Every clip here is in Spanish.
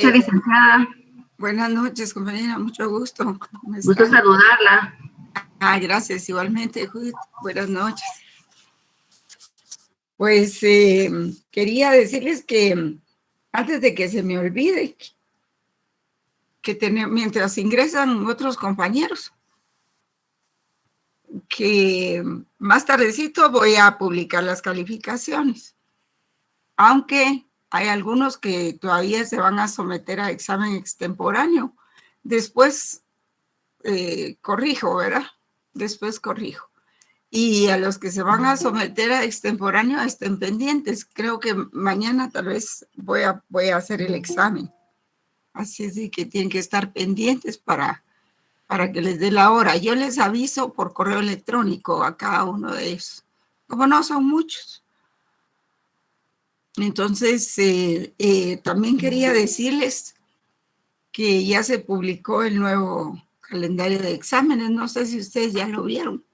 Licenciada. Buenas noches, compañera, mucho gusto. Gusto saludarla. Gracias, igualmente, Judith. Buenas noches. Pues quería decirles que antes de que se me olvide, mientras ingresan otros compañeros, que más tardecito voy a publicar las calificaciones, aunque hay algunos que todavía se van a someter a examen extemporáneo. Después corrijo, ¿verdad? Después corrijo. Y a los que se van a someter a extemporáneo estén pendientes. Creo que mañana tal vez voy a hacer el examen. Así es de que tienen que estar pendientes para que les dé la hora. Yo les aviso por correo electrónico a cada uno de ellos. Como no son muchos. Entonces, también quería decirles que ya se publicó el nuevo calendario de exámenes. No sé si ustedes ya lo vieron.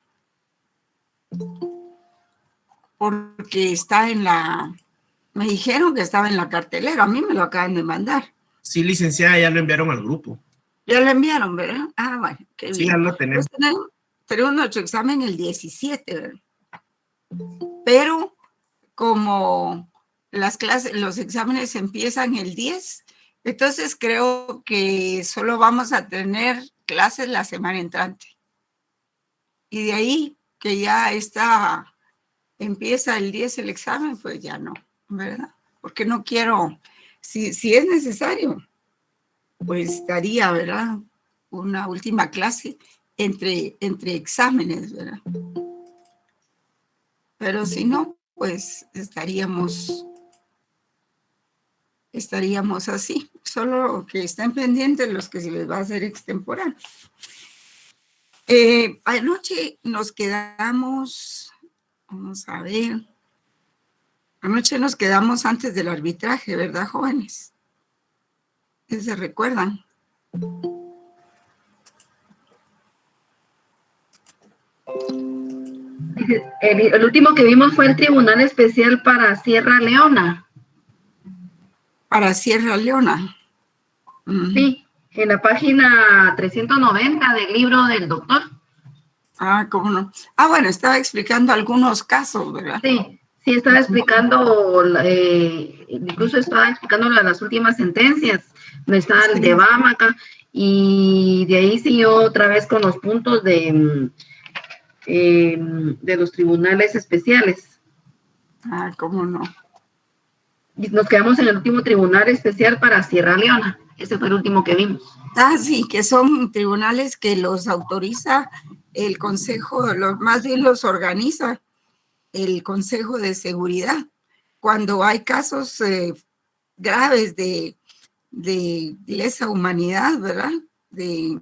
Porque está me dijeron que estaba en la cartelera. A mí me lo acaban de mandar. Sí, licenciada, ya lo enviaron al grupo. Ya lo enviaron, ¿verdad? Ah, bueno, qué bien. Sí, ya lo tenemos. Pues tenemos nuestro examen el 17, ¿verdad? Pero como los exámenes empiezan el 10, entonces creo que solo vamos a tener clases la semana entrante. Y de ahí que ya empieza el 10 el examen, pues ya no, ¿verdad? Porque no quiero, si es necesario, pues daría, ¿verdad? Una última clase entre exámenes, ¿verdad? Pero si no, pues estaríamos así. Solo que estén pendientes los que se les va a hacer extemporáneo. Anoche nos quedamos, vamos a ver, anoche nos quedamos antes del arbitraje, ¿verdad, jóvenes? ¿Se recuerdan? El último que vimos fue el Tribunal Especial para Sierra Leona. Para Sierra Leona. Sí, en la página 390 del libro del doctor. Ah, ¿cómo no? Ah, bueno, estaba explicando algunos casos, ¿verdad? Sí, estaba explicando, incluso estaba explicando las últimas sentencias. No está el de Bámaca, y de ahí siguió otra vez con los puntos de los tribunales especiales. Ah, ¿cómo no? Y nos quedamos en el último tribunal especial para Sierra Leona. Ese fue el último que vimos. Ah, sí, que son tribunales que los autoriza el Consejo, más bien los organiza el Consejo de Seguridad. Cuando hay casos graves de lesa humanidad, ¿verdad? De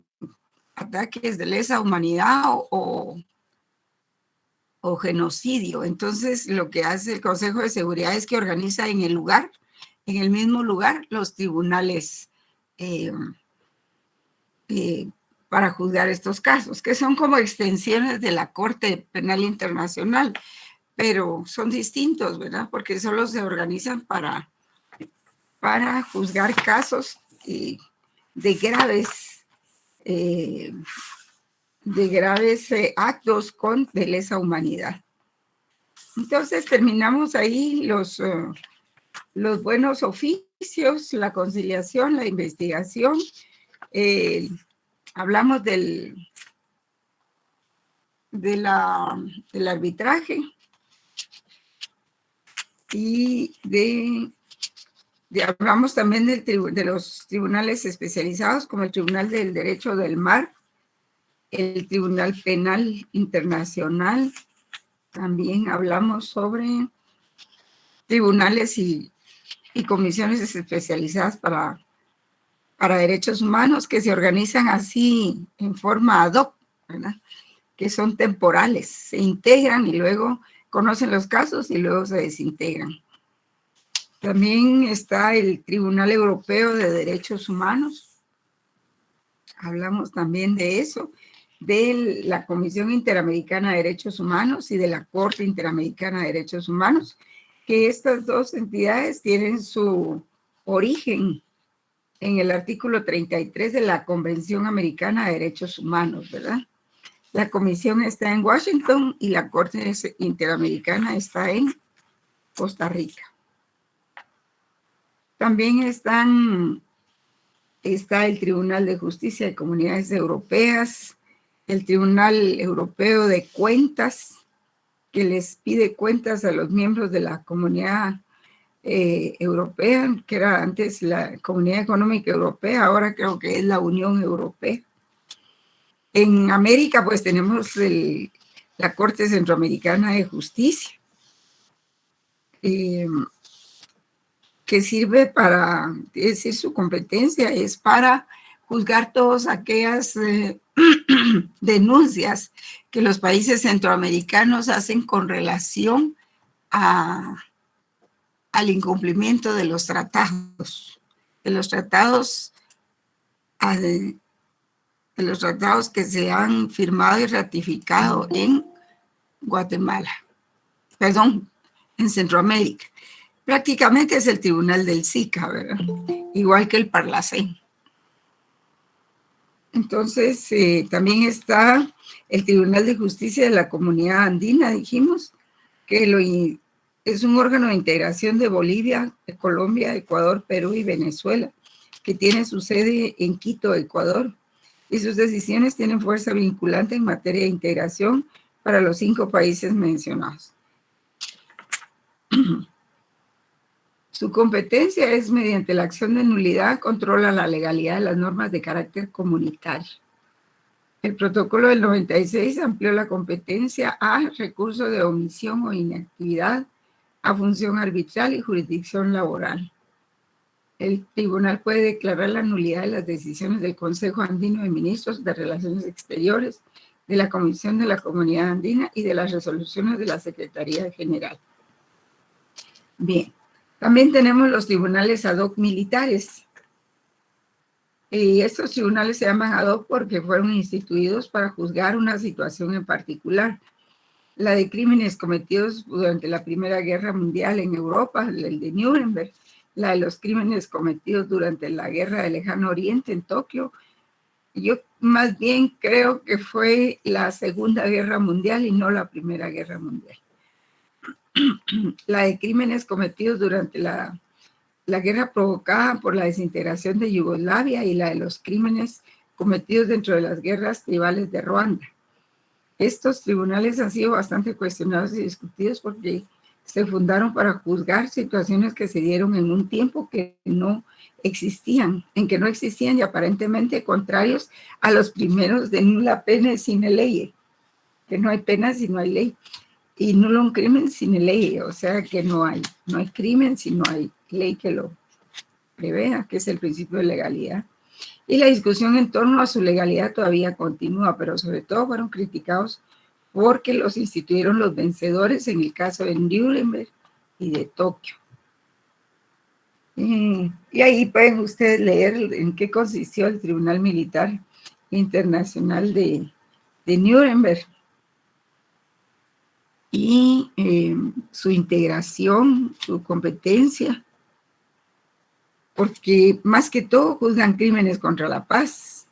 ataques de lesa humanidad o genocidio. Entonces, lo que hace el Consejo de Seguridad es que organiza en el mismo lugar, los tribunales para juzgar estos casos, que son como extensiones de la Corte Penal Internacional, pero son distintos, ¿verdad? Porque solo se organizan para juzgar casos de graves actos de lesa humanidad. Entonces terminamos ahí los buenos oficios, la conciliación, la investigación. Hablamos del arbitraje y hablamos también de los tribunales especializados, como el Tribunal del Derecho del Mar, el Tribunal Penal Internacional. También hablamos sobre tribunales y comisiones especializadas para derechos humanos que se organizan así en forma ad hoc, ¿verdad? Que son temporales, se integran y luego conocen los casos y luego se desintegran. También está el Tribunal Europeo de Derechos Humanos. Hablamos también de eso, de la Comisión Interamericana de Derechos Humanos y de la Corte Interamericana de Derechos Humanos, que estas dos entidades tienen su origen en el artículo 33 de la Convención Americana de Derechos Humanos, ¿verdad? La comisión está en Washington y la Corte Interamericana está en Costa Rica. También está el Tribunal de Justicia de Comunidades Europeas, el Tribunal Europeo de Cuentas, que les pide cuentas a los miembros de la Comunidad Europea, que era antes la Comunidad Económica Europea, ahora creo que es la Unión Europea. En América, pues tenemos la Corte Centroamericana de Justicia, que sirve para, es decir, su competencia es para juzgar todas aquellas denuncias que los países centroamericanos hacen con relación al incumplimiento de los tratados que se han firmado y ratificado en en Centroamérica. Prácticamente es el tribunal del SICA, ¿verdad? Igual que el Parlacén. Entonces, también está el Tribunal de Justicia de la Comunidad Andina, dijimos, que es un órgano de integración de Bolivia, de Colombia, Ecuador, Perú y Venezuela, que tiene su sede en Quito, Ecuador, y sus decisiones tienen fuerza vinculante en materia de integración para los 5 países mencionados. Su competencia es mediante la acción de nulidad, controla la legalidad de las normas de carácter comunitario. El protocolo del 96 amplió la competencia a recurso de omisión o inactividad, a función arbitral y jurisdicción laboral. El tribunal puede declarar la nulidad de las decisiones del Consejo Andino de Ministros de Relaciones Exteriores, de la Comisión de la Comunidad Andina y de las resoluciones de la Secretaría General. Bien, también tenemos los tribunales ad hoc militares. Y estos tribunales se llaman ad hoc porque fueron instituidos para juzgar una situación en particular. La de crímenes cometidos durante la Primera Guerra Mundial en Europa, el de Nuremberg, la de los crímenes cometidos durante la Guerra del Lejano Oriente en Tokio. Yo más bien creo que fue la Segunda Guerra Mundial y no la Primera Guerra Mundial. La de crímenes cometidos durante la guerra provocada por la desintegración de Yugoslavia y la de los crímenes cometidos dentro de las guerras tribales de Ruanda. Estos tribunales han sido bastante cuestionados y discutidos porque se fundaron para juzgar situaciones que se dieron en un tiempo que no existían, y aparentemente contrarios a los primeros de nulla pena sine ley, que no hay pena si no hay ley, y nulo un crimen sine ley, o sea que no hay crimen si no hay ley que lo prevea, que es el principio de legalidad. Y la discusión en torno a su legalidad todavía continúa, pero sobre todo fueron criticados porque los instituyeron los vencedores en el caso de Nuremberg y de Tokio. Y ahí pueden ustedes leer en qué consistió el Tribunal Militar Internacional de Nuremberg y su integración, su competencia, porque más que todo juzgan crímenes contra la paz,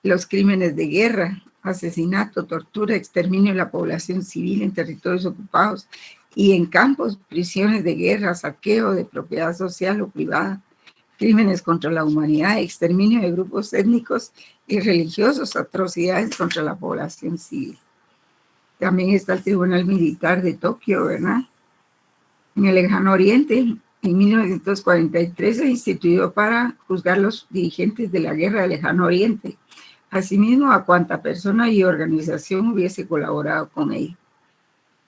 los crímenes de guerra, asesinato, tortura, exterminio de la población civil en territorios ocupados y en campos, prisiones de guerra, saqueo de propiedad social o privada, crímenes contra la humanidad, exterminio de grupos étnicos y religiosos, atrocidades contra la población civil. También está el Tribunal Militar de Tokio, ¿verdad? En el Lejano Oriente, en 1943 se instituyó para juzgar los dirigentes de la Guerra del Lejano Oriente, asimismo a cuanta persona y organización hubiese colaborado con él.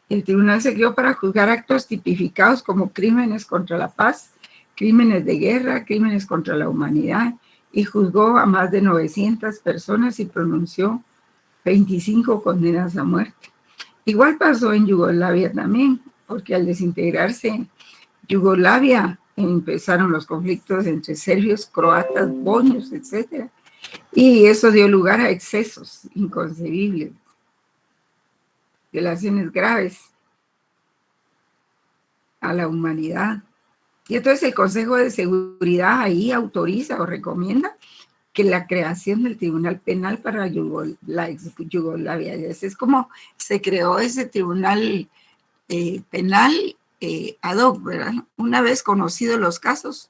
El tribunal se creó para juzgar actos tipificados como crímenes contra la paz, crímenes de guerra, crímenes contra la humanidad, y juzgó a más de 900 personas y pronunció 25 condenas a muerte. Igual pasó en Yugoslavia también, porque al desintegrarse Yugoslavia empezaron los conflictos entre serbios, croatas, bosnios, etc. Y eso dio lugar a excesos inconcebibles, violaciones graves a la humanidad, Y entonces el Consejo de Seguridad ahí autoriza o recomienda que la creación del Tribunal Penal para la ex Yugoslavia. Es como se creó ese Tribunal Penal ad hoc, ¿verdad? Una vez conocidos los casos,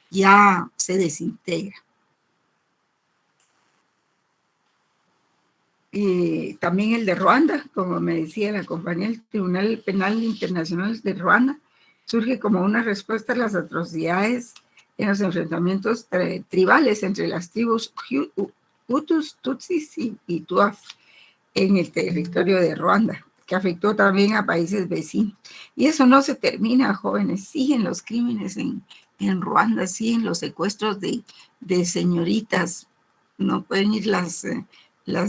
ya se desintegra. También el de Ruanda, como me decía la compañía, el Tribunal Penal Internacional de Ruanda surge como una respuesta a las atrocidades en los enfrentamientos tribales entre las tribus Hutus, Tutsis y Tuaf en el territorio de Ruanda, que afectó también a países vecinos. Y eso no se termina, jóvenes, siguen los crímenes en Ruanda, siguen los secuestros de señoritas, no pueden ir las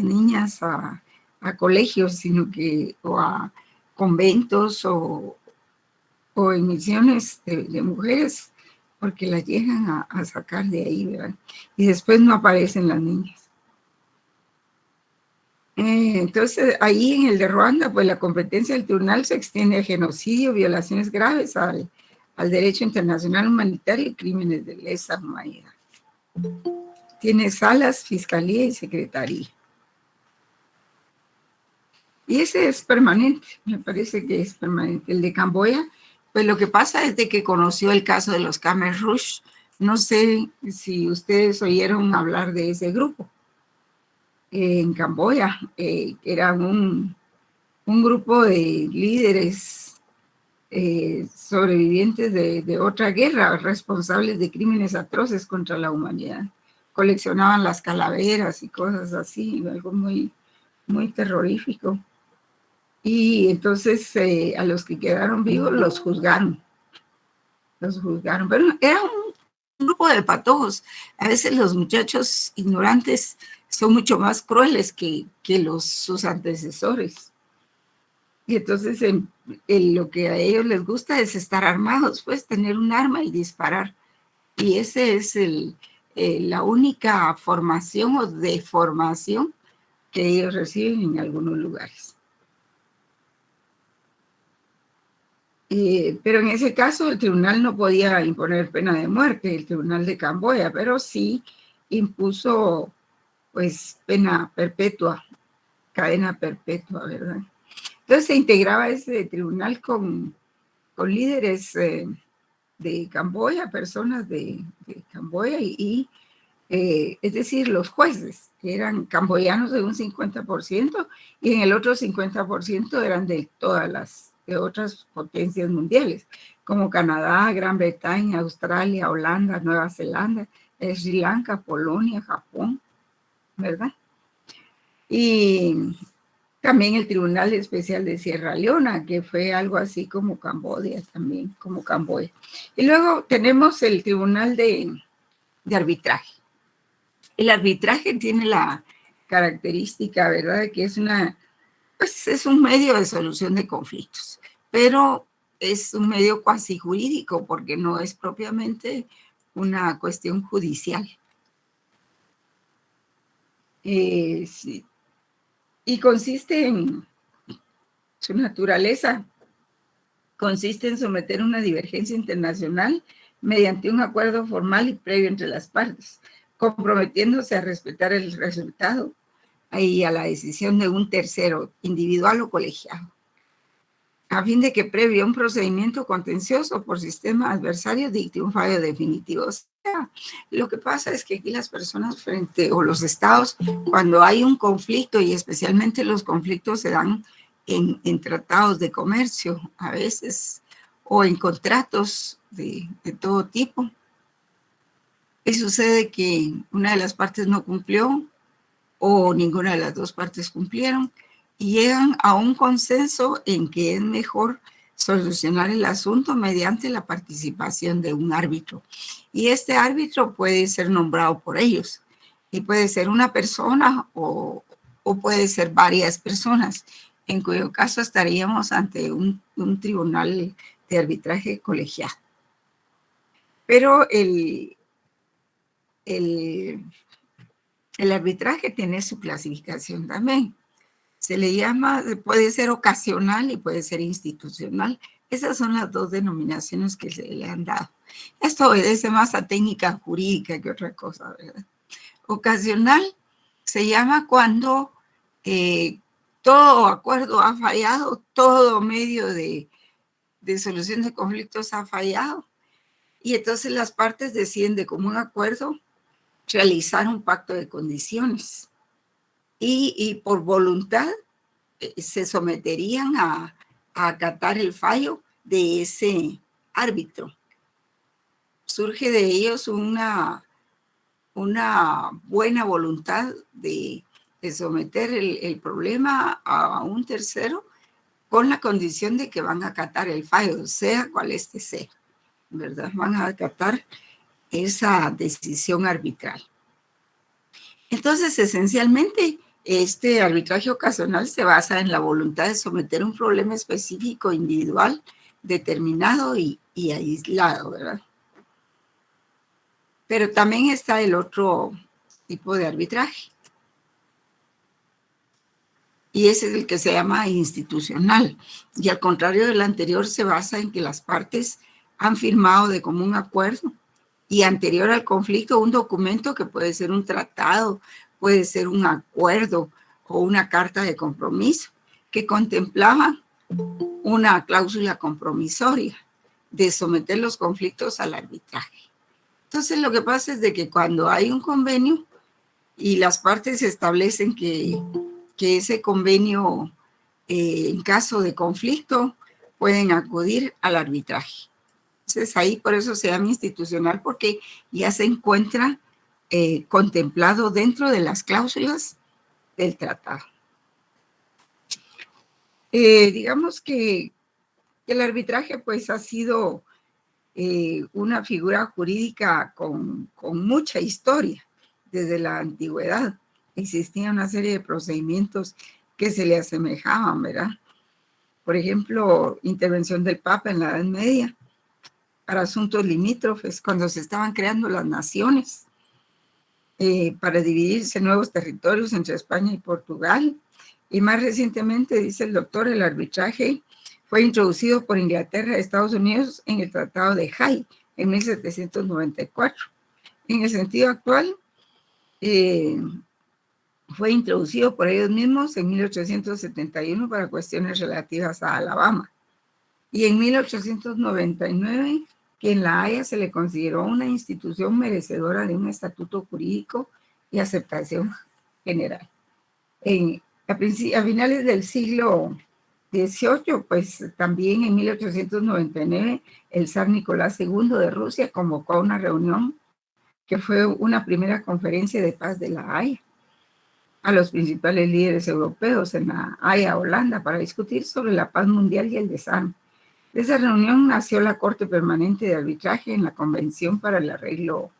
niñas a colegios, sino que o a conventos o en misiones de mujeres, porque las llegan a sacar de ahí, ¿verdad? Y después no aparecen las niñas. Entonces, ahí en el de Ruanda, pues la competencia del tribunal se extiende a genocidio, violaciones graves al derecho internacional humanitario y crímenes de lesa humanidad. Tiene salas, fiscalía y secretaría. Y ese es permanente, me parece que es permanente. El de Camboya, pues lo que pasa es de que conoció el caso de los Khmer Rouge. No sé si ustedes oyeron hablar de ese grupo. En Camboya era un grupo de líderes sobrevivientes de otra guerra, responsables de crímenes atroces contra la humanidad. Coleccionaban las calaveras y cosas así, algo muy, muy terrorífico. Y entonces a los que quedaron vivos los juzgaron. Pero era un grupo de patojos. A veces los muchachos ignorantes son mucho más crueles que sus antecesores. Y entonces lo que a ellos les gusta es estar armados, pues tener un arma y disparar. Y ese es la única formación o deformación que ellos reciben en algunos lugares. Pero en ese caso el tribunal no podía imponer pena de muerte, el tribunal de Camboya, pero sí impuso pues pena perpetua, cadena perpetua, ¿verdad? Entonces se integraba ese tribunal con líderes de Camboya, personas de Camboya es decir, los jueces, que eran camboyanos de un 50% y en el otro 50% eran de de otras potencias mundiales, como Canadá, Gran Bretaña, Australia, Holanda, Nueva Zelanda, Sri Lanka, Polonia, Japón, ¿verdad? Y también el Tribunal Especial de Sierra Leona, que fue algo así como Camboya también, como Camboya. Y luego tenemos el Tribunal de Arbitraje. El arbitraje tiene la característica, ¿verdad?, que es es un medio de solución de conflictos, pero es un medio cuasi jurídico porque no es propiamente una cuestión judicial. Sí. Y consiste en su naturaleza, consiste en someter una divergencia internacional mediante un acuerdo formal y previo entre las partes, comprometiéndose a respetar el resultado y a la decisión de un tercero, individual o colegiado, a fin de que previo a un procedimiento contencioso por sistema adversario dicte un fallo definitivo. O sea, lo que pasa es que aquí las personas o los estados, cuando hay un conflicto, y especialmente los conflictos se dan en tratados de comercio a veces, o en contratos de todo tipo, y sucede que una de las partes no cumplió o ninguna de las dos partes cumplieron y llegan a un consenso en que es mejor solucionar el asunto mediante la participación de un árbitro. Y este árbitro puede ser nombrado por ellos y puede ser una persona o puede ser varias personas, en cuyo caso estaríamos ante un tribunal de arbitraje colegiado. Pero el arbitraje tiene su clasificación también. Se le llama, puede ser ocasional y puede ser institucional. Esas son las dos denominaciones que se le han dado. Esto obedece más a técnica jurídica que otra cosa, ¿verdad? Ocasional se llama cuando todo acuerdo ha fallado, todo medio de solución de conflictos ha fallado. Y entonces las partes deciden de común acuerdo realizar un pacto de condiciones. Y por voluntad se someterían a acatar el fallo de ese árbitro. Surge de ellos una buena voluntad de someter el problema a un tercero con la condición de que van a acatar el fallo, sea cual este sea, ¿verdad? Van a acatar esa decisión arbitral. Entonces, esencialmente, este arbitraje ocasional se basa en la voluntad de someter un problema específico, individual, determinado y aislado, ¿verdad? Pero también está el otro tipo de arbitraje. Y ese es el que se llama institucional. Y al contrario del anterior, se basa en que las partes han firmado de común acuerdo y anterior al conflicto un documento que puede ser un tratado, puede ser un acuerdo o una carta de compromiso que contemplaba una cláusula compromisoria de someter los conflictos al arbitraje. Entonces lo que pasa es de que cuando hay un convenio y las partes establecen que ese convenio en caso de conflicto pueden acudir al arbitraje. Entonces ahí por eso se llama institucional, porque ya se encuentra contemplado dentro de las cláusulas del tratado. Digamos que el arbitraje pues ha sido una figura jurídica con mucha historia desde la antigüedad. Existía una serie de procedimientos que se le asemejaban, ¿verdad? Por ejemplo, intervención del Papa en la Edad Media para asuntos limítrofes, cuando se estaban creando las naciones para dividirse nuevos territorios entre España y Portugal. Y más recientemente, dice el doctor, el arbitraje fue introducido por Inglaterra y Estados Unidos en el Tratado de Haye en 1794. En el sentido actual, fue introducido por ellos mismos en 1871 para cuestiones relativas a Alabama. Y en 1899, que en La Haya se le consideró una institución merecedora de un estatuto jurídico y aceptación general. A finales del siglo XVIII, pues también en 1899, el zar Nicolás II de Rusia convocó a una reunión que fue una primera conferencia de paz de La Haya a los principales líderes europeos en La Haya, Holanda, para discutir sobre la paz mundial y el desarme. De esa reunión nació la Corte Permanente de Arbitraje en la Convención para el Arreglo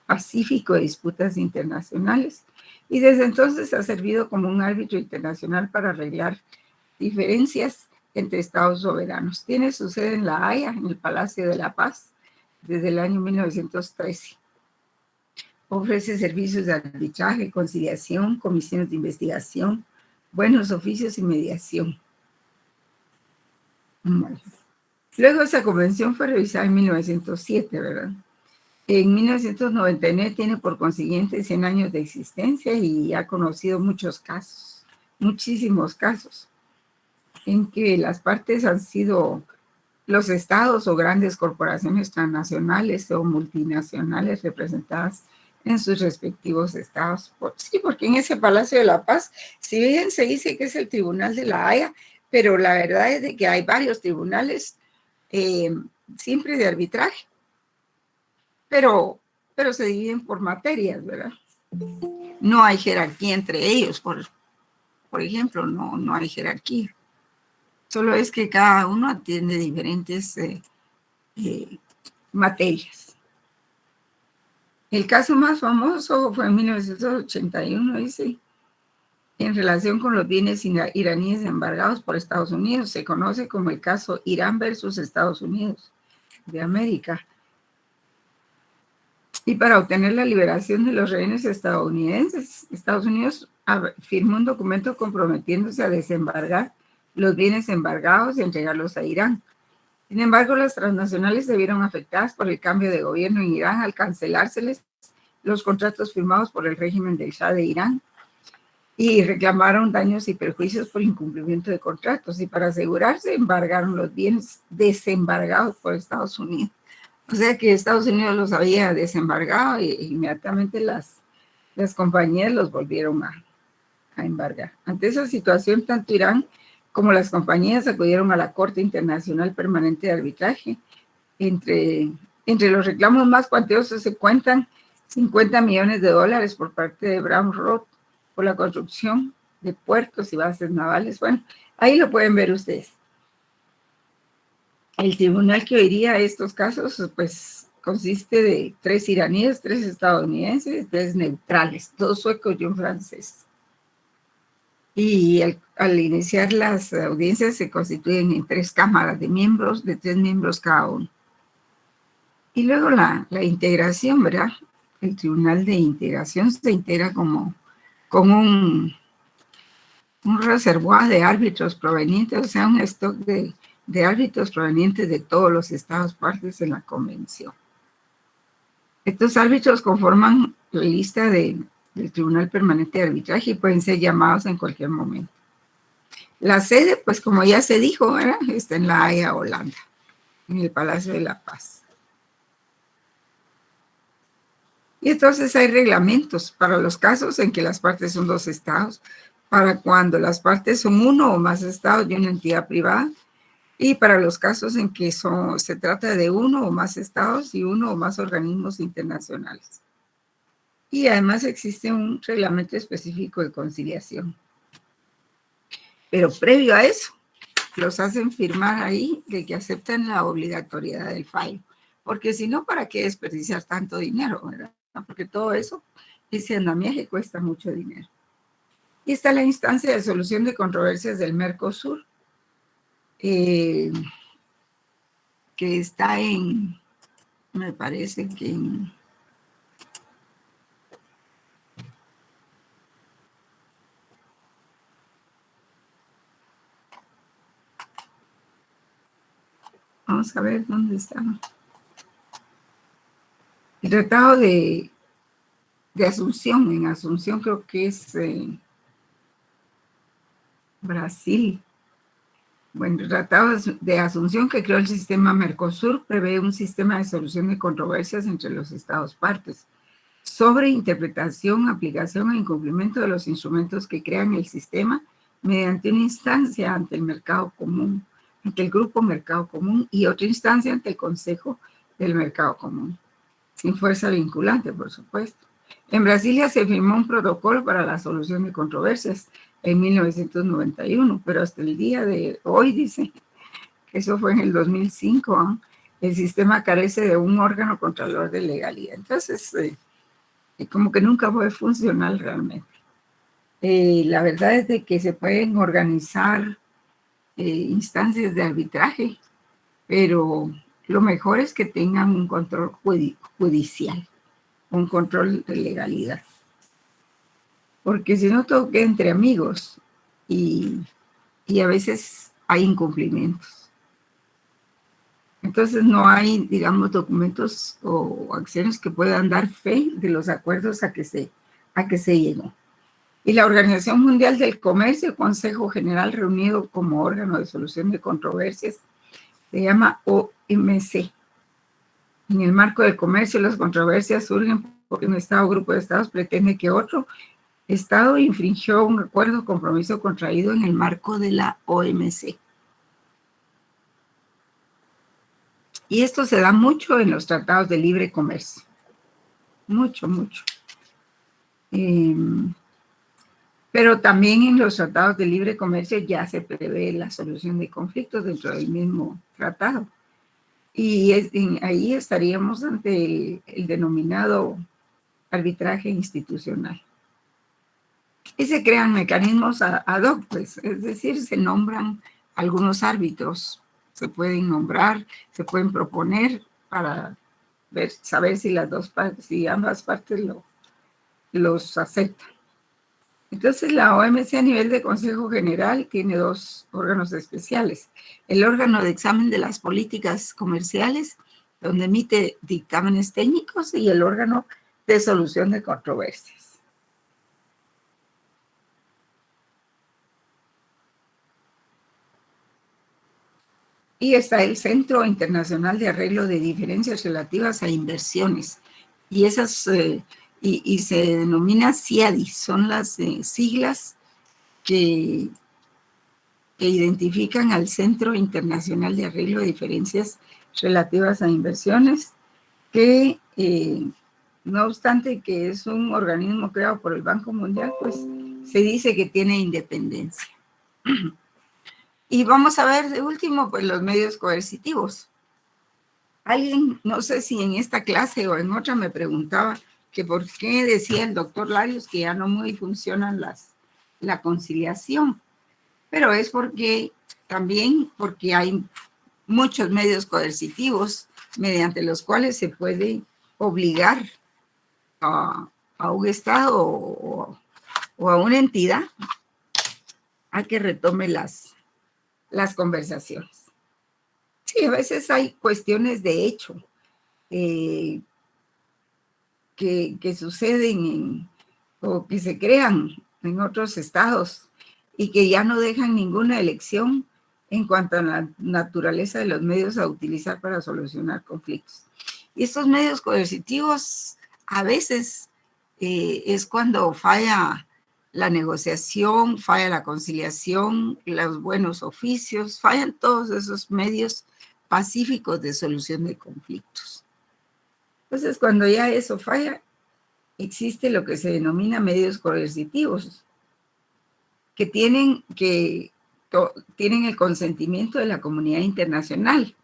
Pacífico de Disputas Internacionales, y desde entonces ha servido como un árbitro internacional para arreglar diferencias entre estados soberanos. Tiene su sede en La Haya, en el Palacio de la Paz, desde el año 1913. Ofrece servicios de arbitraje, conciliación, comisiones de investigación, buenos oficios y mediación. Bueno. Luego esa convención fue revisada en 1907, ¿verdad? En 1999 tiene por consiguiente 100 años de existencia y ha conocido muchos casos, muchísimos casos, en que las partes han sido los estados o grandes corporaciones transnacionales o multinacionales representadas en sus respectivos estados. Sí, porque en ese Palacio de la Paz, si bien se dice que es el Tribunal de La Haya, pero la verdad es de que hay varios tribunales siempre de arbitraje, pero se dividen por materias, ¿verdad? No hay jerarquía entre ellos, por ejemplo, no hay jerarquía. Solo es que cada uno atiende diferentes materias. El caso más famoso fue en 1981, dice, en relación con los bienes iraníes embargados por Estados Unidos. Se conoce como el caso Irán versus Estados Unidos de América. Y para obtener la liberación de los rehenes estadounidenses, Estados Unidos firmó un documento comprometiéndose a desembargar los bienes embargados y entregarlos a Irán. Sin embargo, las transnacionales se vieron afectadas por el cambio de gobierno en Irán al cancelárseles los contratos firmados por el régimen del Shah de Irán y reclamaron daños y perjuicios por incumplimiento de contratos, y para asegurarse embargaron los bienes desembargados por Estados Unidos. O sea que Estados Unidos los había desembargado y inmediatamente las compañías los volvieron a embargar. Ante esa situación, tanto Irán como las compañías acudieron a la Corte Internacional Permanente de Arbitraje. Entre los reclamos más cuantiosos se cuentan $50 millones por parte de Brown Road por la construcción de puertos y bases navales. Bueno, ahí lo pueden ver ustedes. El tribunal que oiría estos casos, pues, consiste de 3 iraníes, 3 estadounidenses, 3 neutrales, 2 suecos y un francés. Y al iniciar las audiencias se constituyen en 3 cámaras de miembros, de 3 miembros cada uno. Y luego la integración, ¿verdad? El tribunal de integración se integra con un reservorio de árbitros provenientes, o sea, un stock de árbitros provenientes de todos los estados partes en la convención. Estos árbitros conforman la lista del Tribunal Permanente de Arbitraje y pueden ser llamados en cualquier momento. La sede, pues como ya se dijo, ¿verdad?, está en La Haya, Holanda, en el Palacio de la Paz. Y entonces hay reglamentos para los casos en que las partes son 2 estados, para cuando las partes son 1 o más estados de una entidad privada, y para los casos en que se trata de 1 o más estados y 1 o más organismos internacionales. Y además existe un reglamento específico de conciliación. Pero previo a eso, los hacen firmar ahí de que aceptan la obligatoriedad del fallo. Porque si no, ¿para qué desperdiciar tanto dinero, verdad? Porque todo eso, ese andamiaje cuesta mucho dinero. Y está la instancia de solución de controversias del Mercosur, que está me parece que vamos a ver dónde está. El Tratado de Asunción, en Asunción creo que es Brasil. Bueno, el Tratado de Asunción que creó el sistema Mercosur prevé un sistema de solución de controversias entre los estados partes sobre interpretación, aplicación e incumplimiento de los instrumentos que crean el sistema mediante una instancia ante el mercado común, ante el Grupo Mercado Común, y otra instancia ante el Consejo del Mercado Común, sin fuerza vinculante, por supuesto. En Brasilia se firmó un protocolo para la solución de controversias en 1991, pero hasta el día de hoy, dice, eso fue en el 2005, el sistema carece de un órgano controlador de legalidad. Entonces, como que nunca fue funcional realmente. La verdad es de que se pueden organizar instancias de arbitraje, pero lo mejor es que tengan un control judicial, un control de legalidad. Porque si no, todo queda entre amigos y a veces hay incumplimientos. Entonces no hay, digamos, documentos o acciones que puedan dar fe de los acuerdos a que se llegó. Y la Organización Mundial del Comercio, Consejo General reunido como órgano de solución de controversias, se llama OMC. En el marco del comercio, las controversias surgen porque un Estado o grupo de Estados pretende que otro Estado infringió un acuerdo o compromiso contraído en el marco de la OMC. Y esto se da mucho en los tratados de libre comercio. Mucho, mucho. Pero también en los tratados de libre comercio ya se prevé la solución de conflictos dentro del mismo tratado. Y ahí estaríamos ante el denominado arbitraje institucional. Y se crean mecanismos ad hoc, pues, es decir, se nombran algunos árbitros, se pueden nombrar, se pueden proponer para saber si las dos partes, si ambas partes los aceptan. Entonces, la OMC a nivel de Consejo General tiene 2 órganos especiales. El órgano de examen de las políticas comerciales, donde emite dictámenes técnicos, y el órgano de solución de controversias. Y está el Centro Internacional de Arreglo de Diferencias Relativas a Inversiones. Y esas, y se denomina CIADI, son las siglas que identifican al Centro Internacional de Arreglo de Diferencias Relativas a Inversiones, que no obstante que es un organismo creado por el Banco Mundial, pues se dice que tiene independencia. Y vamos a ver de último, pues los medios coercitivos. Alguien, no sé si en esta clase o en otra, me preguntaba que por qué decía el doctor Larios que ya no muy funcionan la conciliación. Pero es porque hay muchos medios coercitivos mediante los cuales se puede obligar a un Estado o a una entidad a que retome las conversaciones. Sí, a veces hay cuestiones de hecho que suceden o que se crean en otros estados y que ya no dejan ninguna elección en cuanto a la naturaleza de los medios a utilizar para solucionar conflictos. Y estos medios coercitivos a veces es cuando falla la negociación, falla la conciliación, los buenos oficios, fallan todos esos medios pacíficos de solución de conflictos. Entonces, cuando ya eso falla, existe lo que se denomina medios coercitivos, que tienen el consentimiento de la comunidad internacional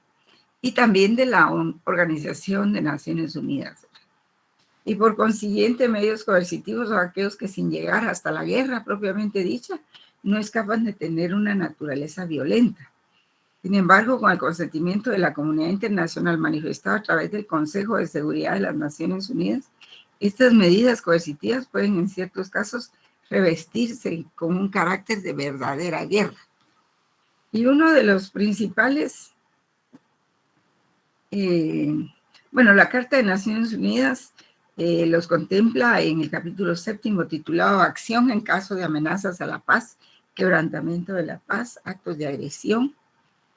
y también de la Organización de Naciones Unidas. Y por consiguiente, medios coercitivos son aquellos que sin llegar hasta la guerra propiamente dicha, no escapan de tener una naturaleza violenta. Sin embargo, con el consentimiento de la comunidad internacional manifestado a través del Consejo de Seguridad de las Naciones Unidas, estas medidas coercitivas pueden en ciertos casos revestirse con un carácter de verdadera guerra. Y uno de los principales, la Carta de Naciones Unidas los contempla en el capítulo 7 titulado Acción en caso de amenazas a la paz, quebrantamiento de la paz, actos de agresión,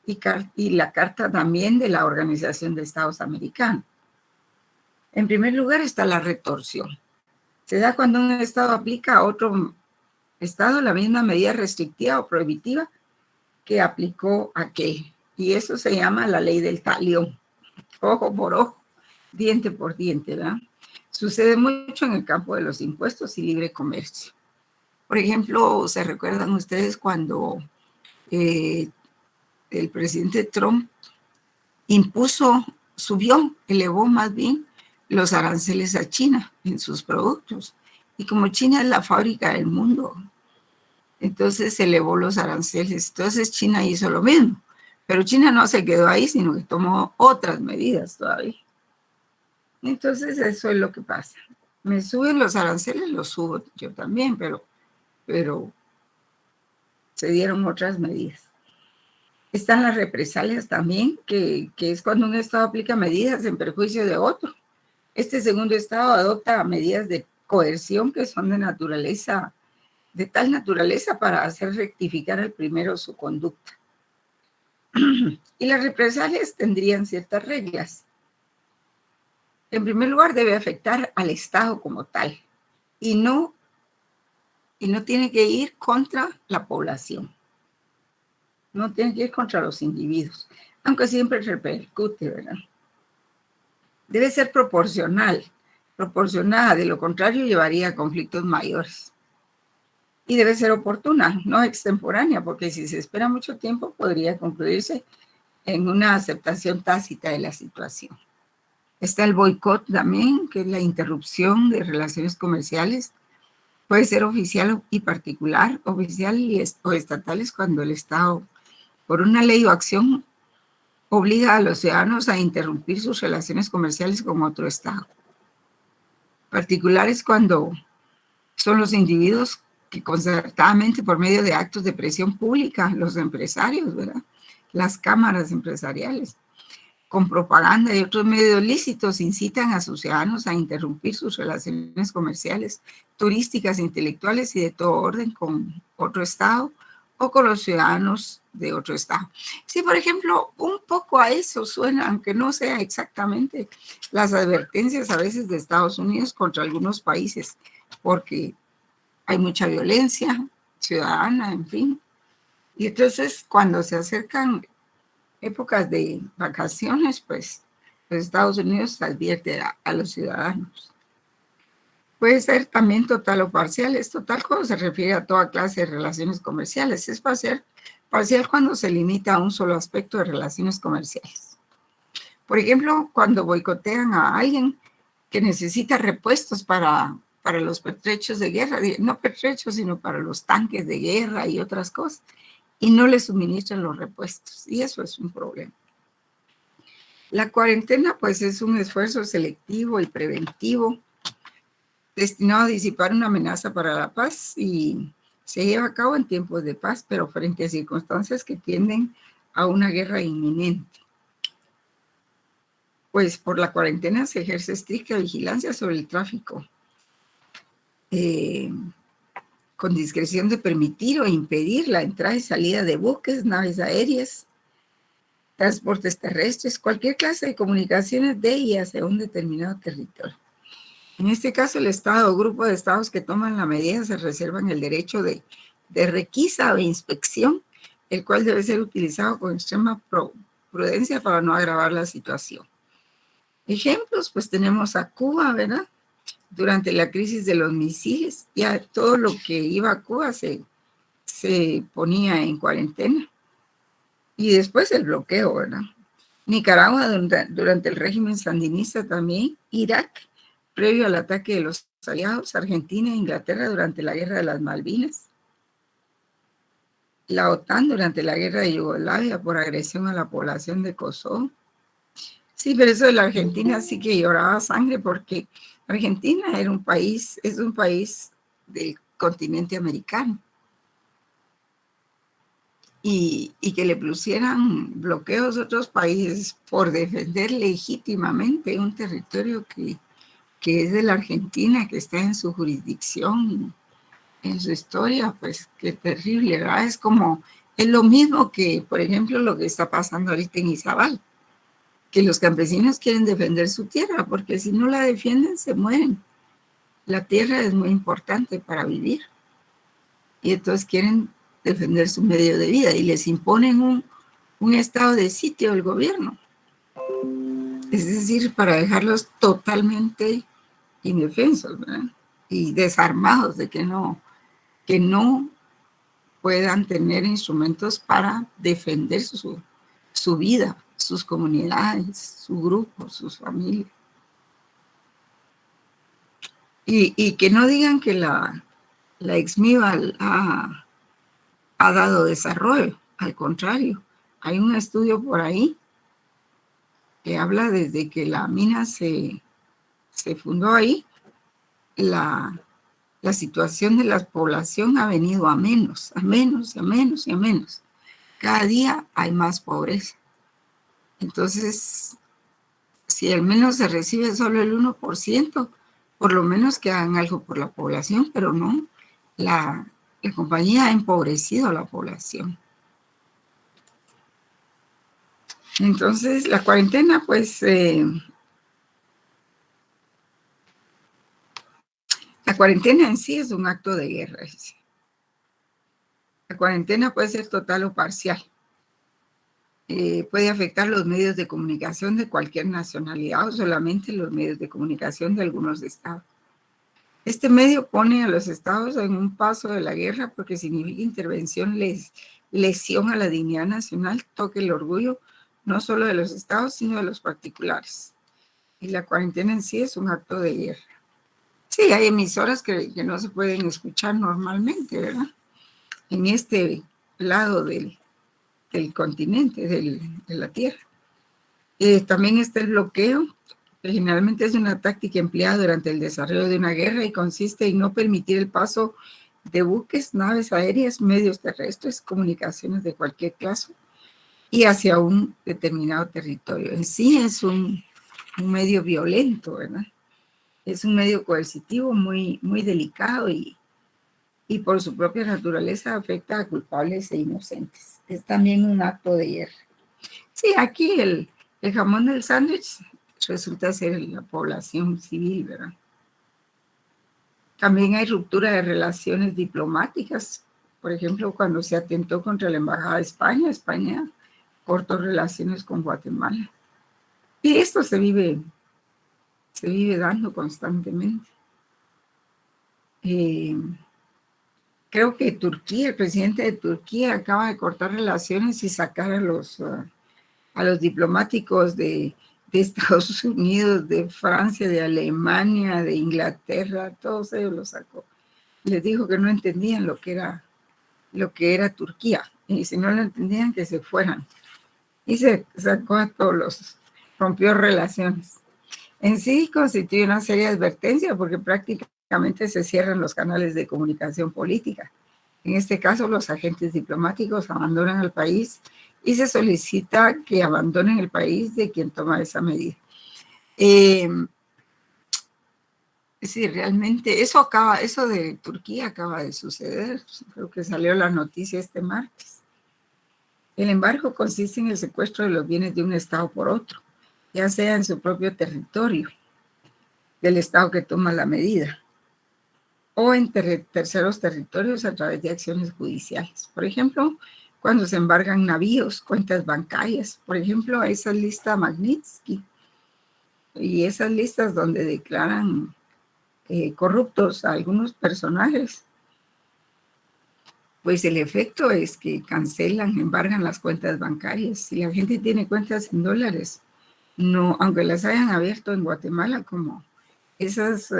y la Carta también de la Organización de Estados Americanos. En primer lugar está la retorsión. Se da cuando un Estado aplica a otro Estado la misma medida restrictiva o prohibitiva que aplicó aquel. Y eso se llama la ley del talión. Ojo por ojo, diente por diente, ¿verdad? Sucede mucho en el campo de los impuestos y libre comercio. Por ejemplo, ¿se recuerdan ustedes cuando el presidente Trump elevó más bien los aranceles a China en sus productos? Y como China es la fábrica del mundo, entonces elevó los aranceles. Entonces China hizo lo mismo. Pero China no se quedó ahí, sino que tomó otras medidas todavía. Entonces eso es lo que pasa. Me suben los aranceles, los subo yo también, pero se dieron otras medidas. Están las represalias también, que es cuando un Estado aplica medidas en perjuicio de otro. Este segundo Estado adopta medidas de coerción que son de tal naturaleza para hacer rectificar al primero su conducta. Y las represalias tendrían ciertas reglas. En primer lugar, debe afectar al Estado como tal y no tiene que ir contra la población. No tiene que ir contra los individuos, aunque siempre repercute, ¿verdad? Debe ser proporcionada, de lo contrario llevaría a conflictos mayores. Y debe ser oportuna, no extemporánea, porque si se espera mucho tiempo podría concluirse en una aceptación tácita de la situación. Está el boicot también, que es la interrupción de relaciones comerciales. Puede ser oficial y particular, oficial o estatales, cuando el Estado, por una ley o acción, obliga a los ciudadanos a interrumpir sus relaciones comerciales con otro Estado. Particulares cuando son los individuos que concertadamente por medio de actos de presión pública, los empresarios, ¿verdad? Las cámaras empresariales, con propaganda y otros medios lícitos, incitan a sus ciudadanos a interrumpir sus relaciones comerciales, turísticas, intelectuales y de todo orden con otro estado o con los ciudadanos de otro estado. Sí, por ejemplo, un poco a eso suena, aunque no sea exactamente, las advertencias a veces de Estados Unidos contra algunos países, porque hay mucha violencia ciudadana, en fin. Y entonces, cuando se acercan épocas de vacaciones, pues los Estados Unidos advierte a los ciudadanos. Puede ser también total o parcial. Es total cuando se refiere a toda clase de relaciones comerciales. Es parcial cuando se limita a un solo aspecto de relaciones comerciales. Por ejemplo, cuando boicotean a alguien que necesita repuestos para los pertrechos de guerra, no pertrechos, sino para los tanques de guerra y otras cosas, y no le suministran los repuestos, y eso es un problema. La cuarentena, pues, es un esfuerzo selectivo y preventivo destinado a disipar una amenaza para la paz y se lleva a cabo en tiempos de paz, pero frente a circunstancias que tienden a una guerra inminente. Pues por la cuarentena se ejerce estricta vigilancia sobre el tráfico, con discreción de permitir o impedir la entrada y salida de buques, naves aéreas, transportes terrestres, cualquier clase de comunicaciones de y hacia un determinado territorio. En este caso, el Estado o grupo de estados que toman la medida se reservan el derecho de requisa o inspección, el cual debe ser utilizado con extrema prudencia para no agravar la situación. Ejemplos, pues tenemos a Cuba, ¿verdad? Durante la crisis de los misiles, ya todo lo que iba a Cuba se ponía en cuarentena. Y después el bloqueo, ¿verdad? Nicaragua durante el régimen sandinista también, Irak, previo al ataque de los aliados, Argentina e Inglaterra durante la guerra de las Malvinas, la OTAN durante la guerra de Yugoslavia por agresión a la población de Kosovo. Sí, pero eso de la Argentina sí que lloraba sangre porque Argentina es un país del continente americano. Y que le pusieran bloqueos a otros países por defender legítimamente un territorio que es de la Argentina, que está en su jurisdicción, en su historia, pues qué terrible, ¿verdad? Es lo mismo que, por ejemplo, lo que está pasando ahorita en Izabal, que los campesinos quieren defender su tierra, porque si no la defienden, se mueren. La tierra es muy importante para vivir. Y entonces quieren defender su medio de vida y les imponen un estado de sitio del gobierno. Es decir, para dejarlos totalmente indefensos, ¿verdad? Y desarmados de que no puedan tener instrumentos para defender su vida, sus comunidades, su grupo, sus familias. Y que no digan que la ex-MIVAL ha dado desarrollo, al contrario. Hay un estudio por ahí que habla desde que la mina se fundó ahí, la situación de la población ha venido a menos. Cada día hay más pobreza. Entonces, si al menos se recibe solo el 1%, por lo menos que hagan algo por la población, pero no, la compañía ha empobrecido a la población. Entonces, la cuarentena, pues, la cuarentena en sí es un acto de guerra. La cuarentena puede ser total o parcial. Puede afectar los medios de comunicación de cualquier nacionalidad o solamente los medios de comunicación de algunos estados. Este medio pone a los estados en un paso de la guerra porque significa intervención, lesión a la dignidad nacional, toque el orgullo no solo de los estados, sino de los particulares. Y la cuarentena en sí es un acto de guerra. Sí, hay emisoras que no se pueden escuchar normalmente, ¿verdad? En este lado del continente, de la Tierra. También está el bloqueo, que generalmente es una táctica empleada durante el desarrollo de una guerra y consiste en no permitir el paso de buques, naves aéreas, medios terrestres, comunicaciones de cualquier clase y hacia un determinado territorio. En sí es un medio violento, ¿verdad? Es un medio coercitivo muy, muy delicado y por su propia naturaleza afecta a culpables e inocentes. Es también un acto de guerra. Sí, aquí el jamón del sándwich resulta ser la población civil, ¿verdad? También hay ruptura de relaciones diplomáticas. Por ejemplo, cuando se atentó contra la Embajada de España, España cortó relaciones con Guatemala. Y esto se vive dando constantemente. Creo que Turquía, el presidente de Turquía acaba de cortar relaciones y sacar a los diplomáticos de Estados Unidos, de Francia, de Alemania, de Inglaterra, todos ellos los sacó. Les dijo que no entendían lo que era Turquía, y si no lo entendían, que se fueran. Y se sacó a todos rompió relaciones. En sí constituye una seria advertencia porque prácticamente se cierran los canales de comunicación política. En este caso, los agentes diplomáticos abandonan el país y se solicita que abandonen el país de quien toma esa medida. Sí, realmente eso de Turquía acaba de suceder. Creo que salió la noticia este martes. El embargo consiste en el secuestro de los bienes de un Estado por otro, ya sea en su propio territorio del Estado que toma la medida o en terceros territorios a través de acciones judiciales. Por ejemplo, cuando se embargan navíos, cuentas bancarias, por ejemplo, a esa lista Magnitsky y esas listas donde declaran corruptos a algunos personajes, pues el efecto es que cancelan, embargan las cuentas bancarias. Si la gente tiene cuentas en dólares, no, aunque las hayan abierto en Guatemala, como esas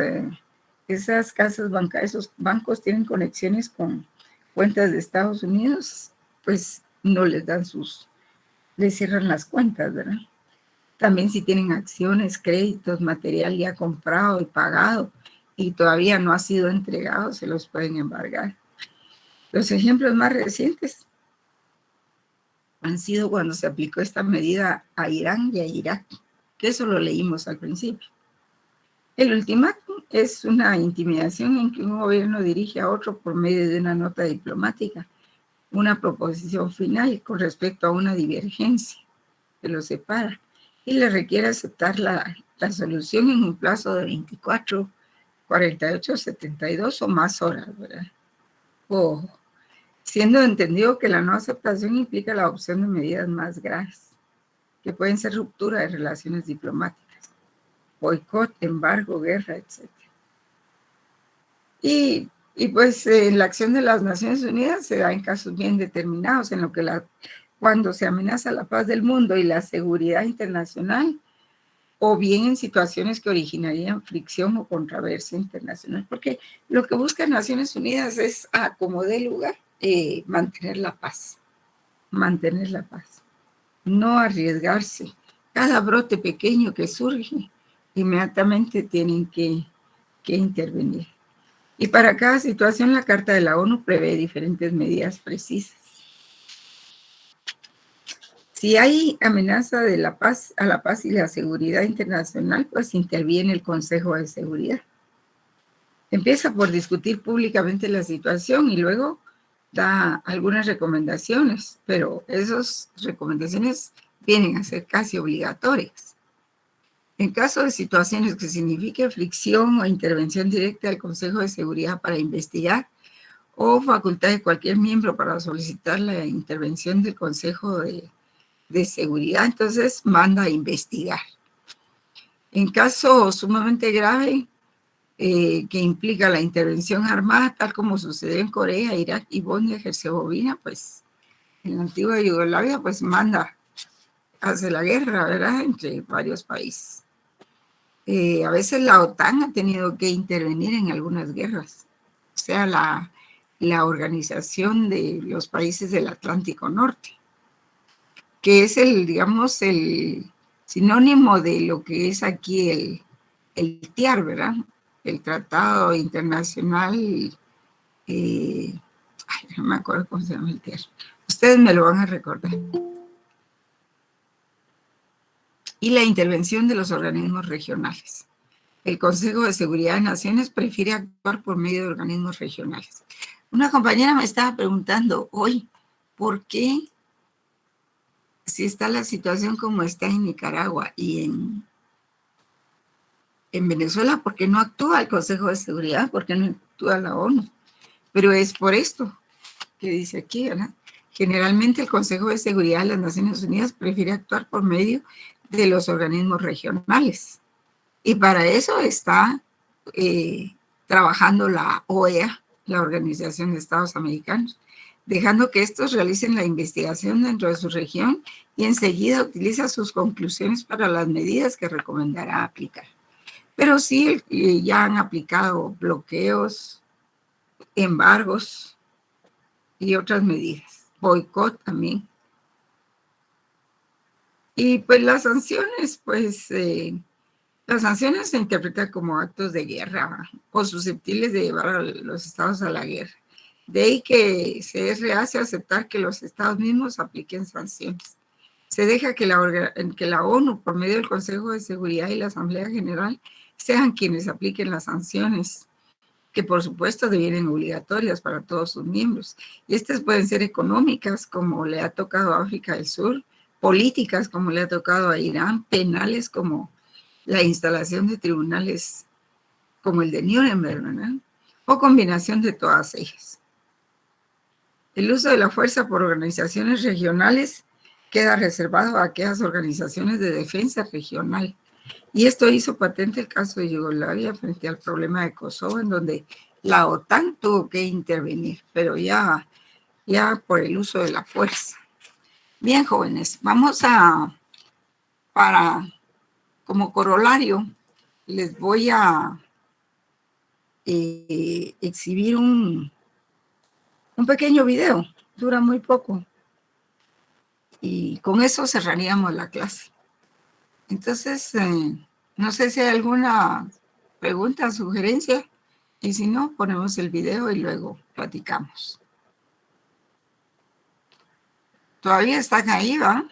casas bancarias, esos bancos tienen conexiones con cuentas de Estados Unidos, pues no les cierran las cuentas, ¿verdad? También si tienen acciones, créditos, material ya comprado y pagado y todavía no ha sido entregado, se los pueden embargar. Los ejemplos más recientes han sido cuando se aplicó esta medida a Irán y a Irak, que eso lo leímos al principio. El ultimátum es una intimidación en que un gobierno dirige a otro por medio de una nota diplomática, una proposición final con respecto a una divergencia que lo separa y le requiere aceptar la solución en un plazo de 24, 48, 72 o más horas, ¿verdad? Ojo, siendo entendido que la no aceptación implica la adopción de medidas más graves, que pueden ser ruptura de relaciones diplomáticas, boicot, embargo, guerra, etc. Y pues la acción de las Naciones Unidas se da en casos bien determinados, en lo que cuando se amenaza la paz del mundo y la seguridad internacional, o bien en situaciones que originarían fricción o controversia internacional, porque lo que busca Naciones Unidas es, como dé lugar, mantener la paz, no arriesgarse. Cada brote pequeño que surge, inmediatamente tienen que intervenir. Y para cada situación, la Carta de la ONU prevé diferentes medidas precisas. Si hay amenaza a la paz y la seguridad internacional, pues interviene el Consejo de Seguridad. Empieza por discutir públicamente la situación y luego da algunas recomendaciones, pero esas recomendaciones vienen a ser casi obligatorias. En caso de situaciones que signifiquen fricción o intervención directa del Consejo de Seguridad para investigar o facultad de cualquier miembro para solicitar la intervención del Consejo de Seguridad, entonces manda a investigar. En caso sumamente grave que implica la intervención armada, tal como sucedió en Corea, Irak y Bosnia y Herzegovina, pues en la antigua Yugoslavia, pues hace la guerra, ¿verdad?, entre varios países. A veces la OTAN ha tenido que intervenir en algunas guerras, o sea, la organización de los países del Atlántico Norte, que es digamos, el sinónimo de lo que es aquí el TIAR, ¿verdad? El Tratado Internacional No me acuerdo cómo se llama el tierra. Ustedes me lo van a recordar. Y la intervención de los organismos regionales. El Consejo de Seguridad de Naciones prefiere actuar por medio de organismos regionales. Una compañera me estaba preguntando hoy, ¿por qué si está la situación como está en Nicaragua y en Venezuela, por qué no actúa el Consejo de Seguridad? ¿Por qué no actúa la ONU? Pero es por esto que dice aquí, ¿verdad? Generalmente el Consejo de Seguridad de las Naciones Unidas prefiere actuar por medio de los organismos regionales. Y para eso está trabajando la OEA, la Organización de Estados Americanos, dejando que estos realicen la investigación dentro de su región y enseguida utiliza sus conclusiones para las medidas que recomendará aplicar. Pero sí, ya han aplicado bloqueos, embargos y otras medidas, boicot también. Y pues las sanciones, las sanciones se interpretan como actos de guerra o susceptibles de llevar a los estados a la guerra. De ahí que se es reacio a aceptar que los estados mismos apliquen sanciones. Se deja que la ONU, por medio del Consejo de Seguridad y la Asamblea General, sean quienes apliquen las sanciones, que por supuesto devienen obligatorias para todos sus miembros. Y estas pueden ser económicas, como le ha tocado a África del Sur, políticas, como le ha tocado a Irán, penales, como la instalación de tribunales como el de Nuremberg, ¿verdad? O combinación de todas ellas. El uso de la fuerza por organizaciones regionales queda reservado a aquellas organizaciones de defensa regional. Y esto hizo patente el caso de Yugoslavia frente al problema de Kosovo, en donde la OTAN tuvo que intervenir, pero ya por el uso de la fuerza. Bien, jóvenes, vamos como corolario, les voy a exhibir un pequeño video, dura muy poco, y con eso cerraríamos la clase. Entonces, no sé si hay alguna pregunta, sugerencia, y si no, ponemos el video y luego platicamos. Todavía están ahí, ¿va?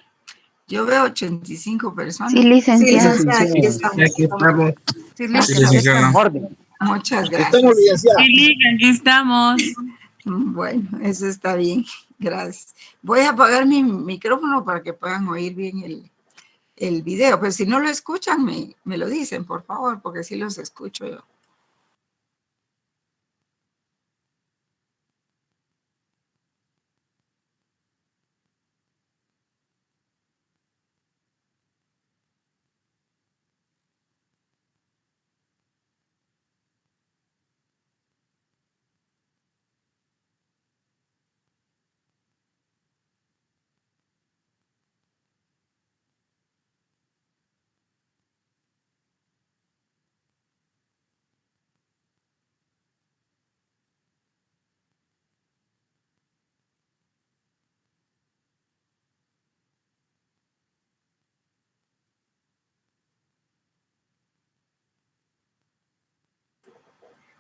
Yo veo 85 personas. Sí, licenciada. Sí, aquí estamos. Aquí estamos. Sí, Sí, licenciada. Muchas gracias. Sí, aquí estamos. Bueno, eso está bien. Gracias. Voy a apagar mi micrófono para que puedan oír bien el video. Pero si no lo escuchan, me lo dicen, por favor, porque sí los escucho yo.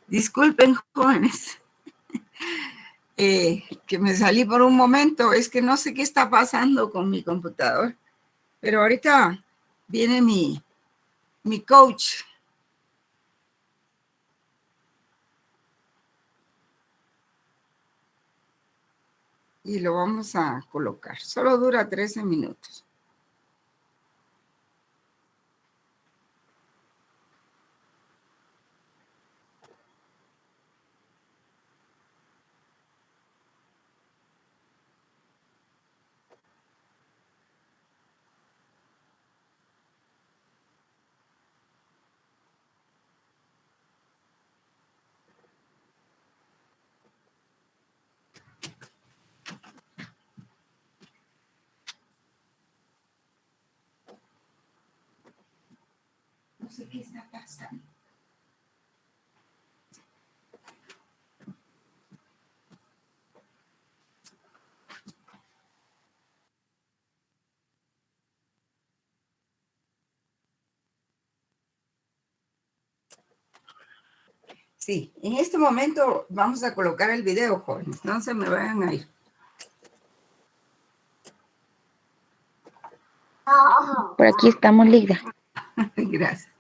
Disculpen, jóvenes, que me salí por un momento. Es que no sé qué está pasando con mi computador. Pero ahorita viene mi coach. Y lo vamos a colocar. Solo dura 13 minutos. No sé qué está pasando. Sí, en este momento vamos a colocar el video, jóvenes, no se me vayan a ir. Por aquí estamos, Lidia. Gracias.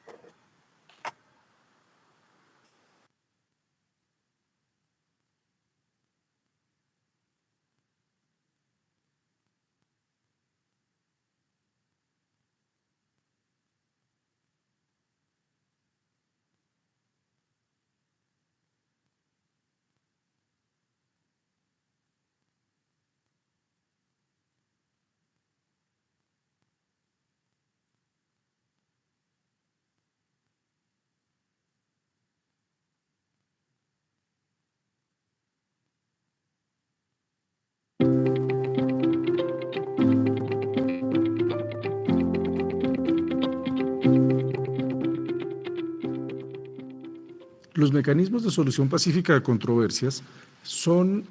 Los mecanismos de solución pacífica de controversias son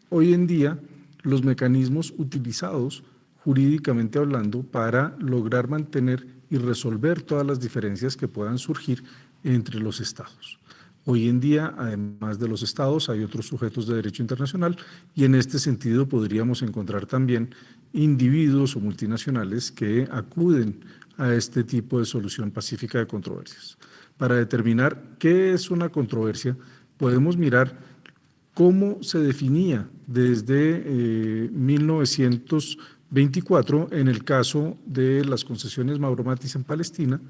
hoy en día los mecanismos utilizados jurídicamente hablando para lograr mantener y resolver todas las diferencias que puedan surgir entre los estados. Hoy en día, además de los estados, hay otros sujetos de derecho internacional y en este sentido podríamos encontrar también individuos o multinacionales que acuden a este tipo de solución pacífica de controversias. Para determinar qué es una controversia, podemos mirar cómo se definía desde 1924 en el caso de las concesiones Mauro Matis en Palestina,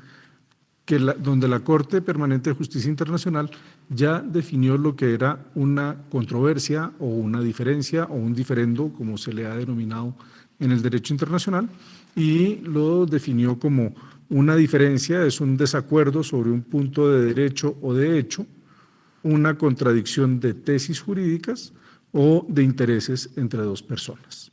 donde la Corte Permanente de Justicia Internacional ya definió lo que era una controversia o una diferencia o un diferendo, como se le ha denominado en el derecho internacional, y lo definió como una diferencia, es un desacuerdo sobre un punto de derecho o de hecho, una contradicción de tesis jurídicas o de intereses entre dos personas.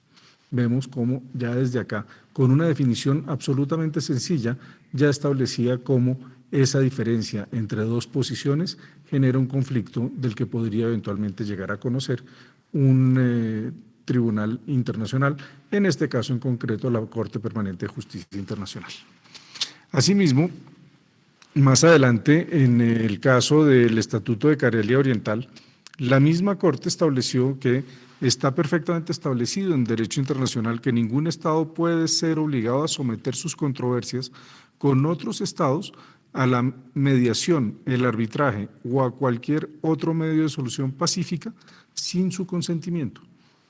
Vemos cómo ya desde acá, con una definición absolutamente sencilla, ya establecía cómo esa diferencia entre dos posiciones genera un conflicto del que podría eventualmente llegar a conocer un tribunal internacional, en este caso en concreto la Corte Permanente de Justicia Internacional. Asimismo, más adelante, en el caso del Estatuto de Carelia Oriental, la misma Corte estableció que está perfectamente establecido en derecho internacional que ningún Estado puede ser obligado a someter sus controversias con otros Estados a la mediación, el arbitraje o a cualquier otro medio de solución pacífica sin su consentimiento.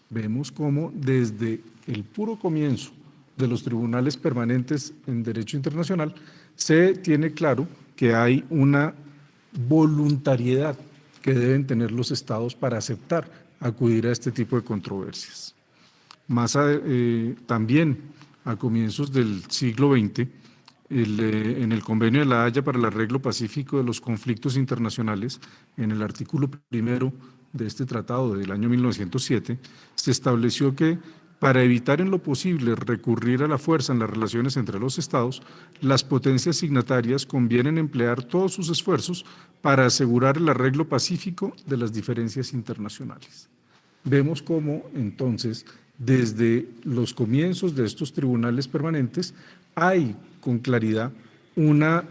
Vemos cómo desde el puro comienzo de los tribunales permanentes en derecho internacional se tiene claro que hay una voluntariedad que deben tener los estados para aceptar acudir a este tipo de controversias. También a comienzos del siglo XX, en el Convenio de La Haya para el Arreglo Pacífico de los Conflictos Internacionales, en el artículo primero de este tratado del año 1907, se estableció que para evitar en lo posible recurrir a la fuerza en las relaciones entre los estados, las potencias signatarias convienen emplear todos sus esfuerzos para asegurar el arreglo pacífico de las diferencias internacionales. Vemos cómo, entonces, desde los comienzos de estos tribunales permanentes, hay con claridad una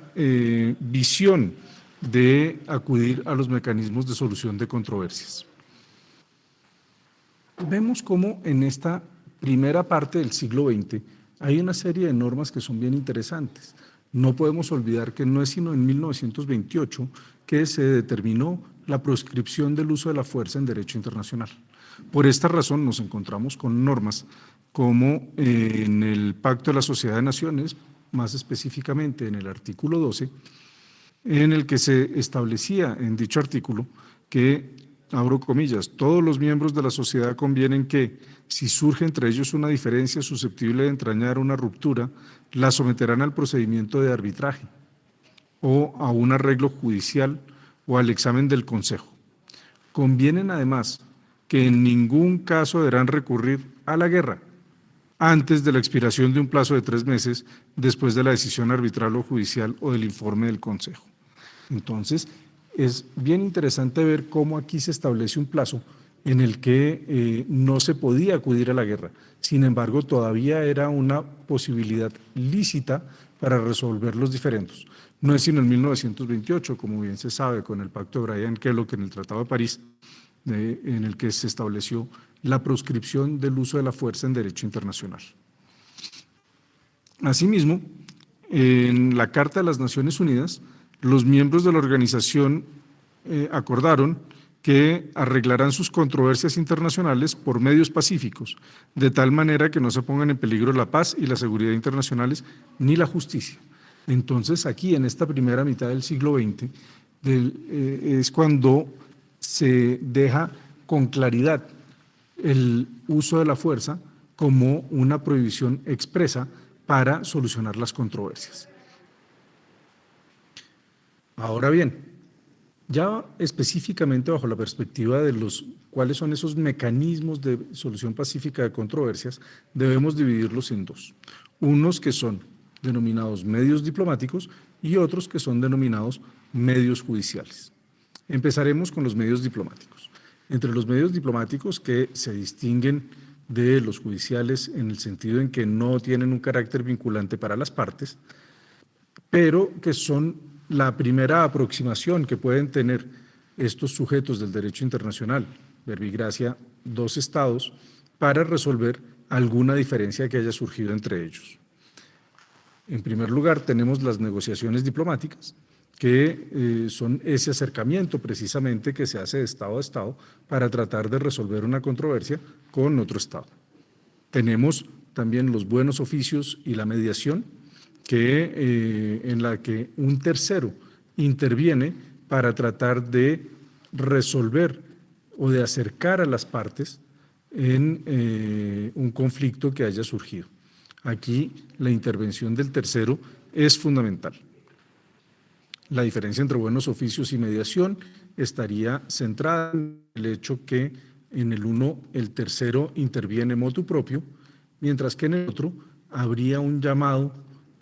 visión de acudir a los mecanismos de solución de controversias. Vemos cómo en esta primera parte del siglo XX hay una serie de normas que son bien interesantes. No podemos olvidar que no es sino en 1928 que se determinó la proscripción del uso de la fuerza en derecho internacional. Por esta razón nos encontramos con normas como en el Pacto de la Sociedad de Naciones, más específicamente en el artículo 12, en el que se establecía en dicho artículo que, abro comillas, todos los miembros de la sociedad convienen que, si surge entre ellos una diferencia susceptible de entrañar una ruptura, la someterán al procedimiento de arbitraje o a un arreglo judicial o al examen del Consejo. Convienen además que en ningún caso deberán recurrir a la guerra antes de la expiración de un plazo de 3 meses después de la decisión arbitral o judicial o del informe del Consejo. Entonces, es bien interesante ver cómo aquí se establece un plazo en el que no se podía acudir a la guerra. Sin embargo, todavía era una posibilidad lícita para resolver los diferendos. No es sino en 1928, como bien se sabe, con el Pacto de Bryan-Kellogg en el Tratado de París, en el que se estableció la proscripción del uso de la fuerza en derecho internacional. Asimismo, en la Carta de las Naciones Unidas, los miembros de la organización acordaron que arreglarán sus controversias internacionales por medios pacíficos, de tal manera que no se pongan en peligro la paz y la seguridad internacionales ni la justicia. Entonces, aquí en esta primera mitad del siglo XX es cuando se deja con claridad el uso de la fuerza como una prohibición expresa para solucionar las controversias. Ahora bien, ya específicamente bajo la perspectiva de cuáles son esos mecanismos de solución pacífica de controversias, debemos dividirlos en dos. Unos que son denominados medios diplomáticos y otros que son denominados medios judiciales. Empezaremos con los medios diplomáticos. Entre los medios diplomáticos, que se distinguen de los judiciales en el sentido en que no tienen un carácter vinculante para las partes, pero que son la primera aproximación que pueden tener estos sujetos del derecho internacional, verbigracia dos estados, para resolver alguna diferencia que haya surgido entre ellos. En primer lugar, tenemos las negociaciones diplomáticas, que son ese acercamiento precisamente que se hace de Estado a Estado para tratar de resolver una controversia con otro Estado. Tenemos también los buenos oficios y la mediación, en la que un tercero interviene para tratar de resolver o de acercar a las partes en un conflicto que haya surgido. Aquí la intervención del tercero es fundamental. La diferencia entre buenos oficios y mediación estaría centrada en el hecho que en el uno el tercero interviene motu propio, mientras que en el otro habría un llamado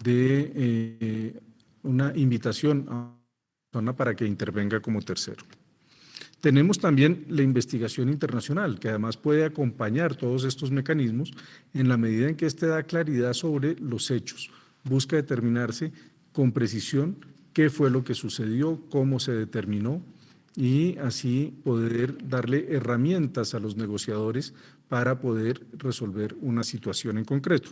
de una invitación a la persona para que intervenga como tercero. Tenemos también la investigación internacional, que además puede acompañar todos estos mecanismos en la medida en que éste da claridad sobre los hechos, busca determinarse con precisión qué fue lo que sucedió, cómo se determinó, y así poder darle herramientas a los negociadores para poder resolver una situación en concreto.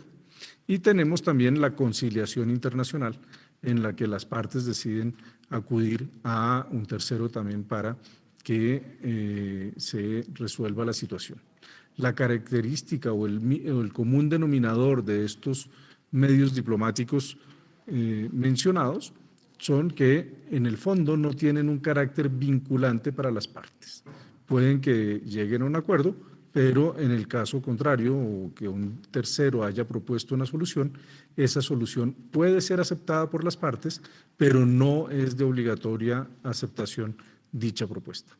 Y tenemos también la conciliación internacional, en la que las partes deciden acudir a un tercero también para que se resuelva la situación. La característica o el común denominador de estos medios diplomáticos mencionados son que en el fondo no tienen un carácter vinculante para las partes. Pueden que lleguen a un acuerdo, pero en el caso contrario, o que un tercero haya propuesto una solución, esa solución puede ser aceptada por las partes, pero no es de obligatoria aceptación dicha propuesta.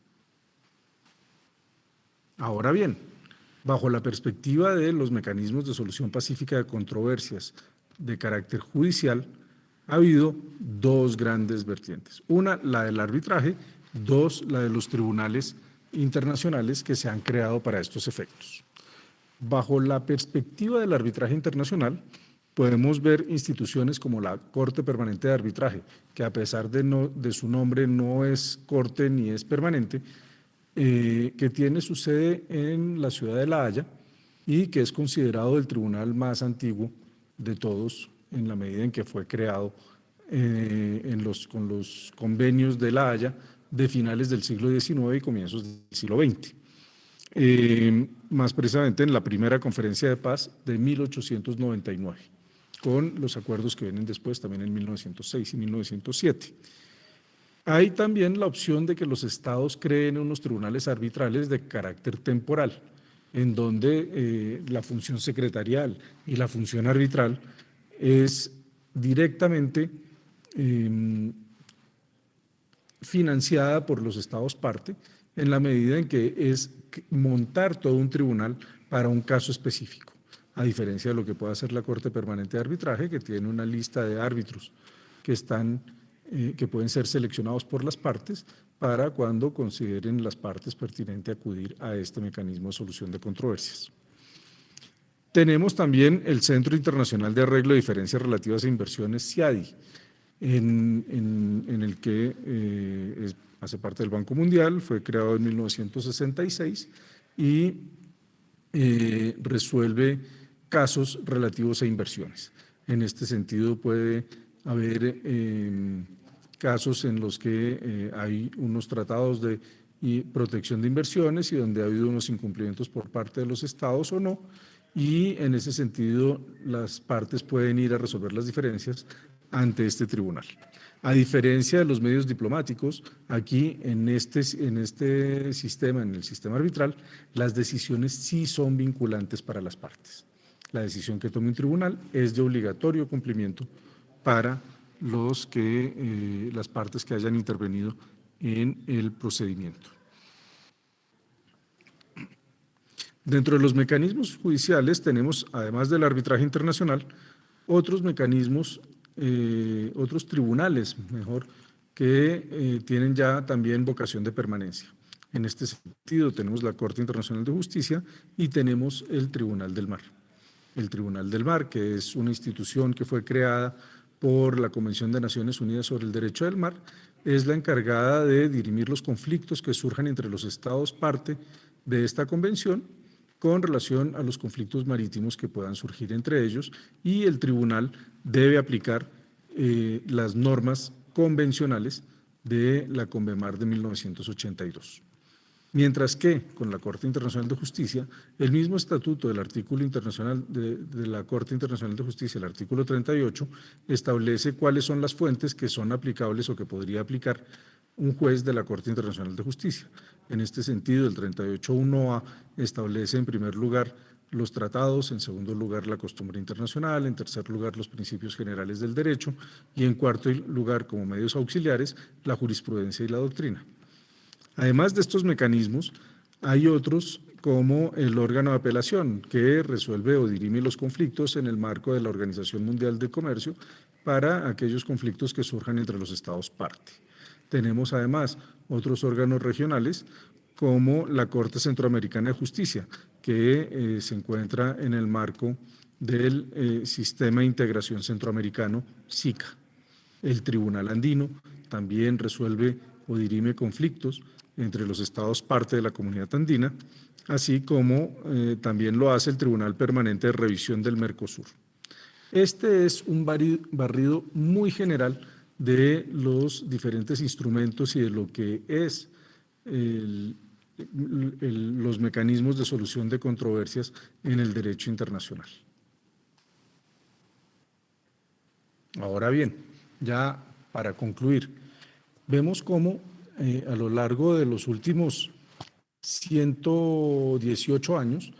Ahora bien, bajo la perspectiva de los mecanismos de solución pacífica de controversias de carácter judicial, ha habido dos grandes vertientes. Una, la del arbitraje; dos, la de los tribunales internacionales que se han creado para estos efectos. Bajo la perspectiva del arbitraje internacional, podemos ver instituciones como la Corte Permanente de Arbitraje, que a pesar de su nombre no es corte ni es permanente, que tiene su sede en la ciudad de La Haya y que es considerado el tribunal más antiguo de todos, en la medida en que fue creado con los convenios de La Haya de finales del siglo XIX y comienzos del siglo XX. Más precisamente en la primera conferencia de paz de 1899, con los acuerdos que vienen después también en 1906 y 1907. Hay también la opción de que los estados creen unos tribunales arbitrales de carácter temporal, en donde la función secretarial y la función arbitral es directamente financiada por los estados parte, en la medida en que es montar todo un tribunal para un caso específico, a diferencia de lo que puede hacer la Corte Permanente de Arbitraje, que tiene una lista de árbitros que pueden ser seleccionados por las partes para cuando consideren las partes pertinente acudir a este mecanismo de solución de controversias. Tenemos también el Centro Internacional de Arreglo de Diferencias Relativas a Inversiones, CIADI, en el que hace parte del Banco Mundial, fue creado en 1966 y resuelve casos relativos a inversiones. En este sentido puede haber casos en los que hay unos tratados de protección de inversiones y donde ha habido unos incumplimientos por parte de los estados o no, y en ese sentido las partes pueden ir a resolver las diferencias ante este tribunal. A diferencia de los medios diplomáticos, aquí en este sistema, en el sistema arbitral, las decisiones sí son vinculantes para las partes. La decisión que tome un tribunal es de obligatorio cumplimiento para las partes que hayan intervenido en el procedimiento. Dentro de los mecanismos judiciales tenemos, además del arbitraje internacional, otros mecanismos, otros tribunales, mejor, que tienen ya también vocación de permanencia. En este sentido tenemos la Corte Internacional de Justicia y tenemos el Tribunal del Mar. El Tribunal del Mar, que es una institución que fue creada por la Convención de Naciones Unidas sobre el Derecho del Mar, es la encargada de dirimir los conflictos que surjan entre los estados parte de esta convención con relación a los conflictos marítimos que puedan surgir entre ellos, y el tribunal debe aplicar las normas convencionales de la Convemar de 1982. Mientras que con la Corte Internacional de Justicia, el mismo estatuto del artículo internacional de la Corte Internacional de Justicia, el artículo 38, establece cuáles son las fuentes que son aplicables o que podría aplicar un juez de la Corte Internacional de Justicia. En este sentido, el 38.1a establece en primer lugar los tratados, en segundo lugar la costumbre internacional, en tercer lugar los principios generales del derecho y en cuarto lugar, como medios auxiliares, la jurisprudencia y la doctrina. Además de estos mecanismos, hay otros como el órgano de apelación, que resuelve o dirime los conflictos en el marco de la Organización Mundial del Comercio para aquellos conflictos que surjan entre los estados parte. Tenemos además otros órganos regionales como la Corte Centroamericana de Justicia, que se encuentra en el marco del Sistema de Integración Centroamericano, SICA. El Tribunal Andino también resuelve o dirime conflictos entre los estados parte de la Comunidad Andina, así como también lo hace el Tribunal Permanente de Revisión del Mercosur. Este es un barrido muy general de los diferentes instrumentos y de lo que es los mecanismos de solución de controversias en el derecho internacional. Ahora bien, ya para concluir, vemos cómo a lo largo de los últimos 118 años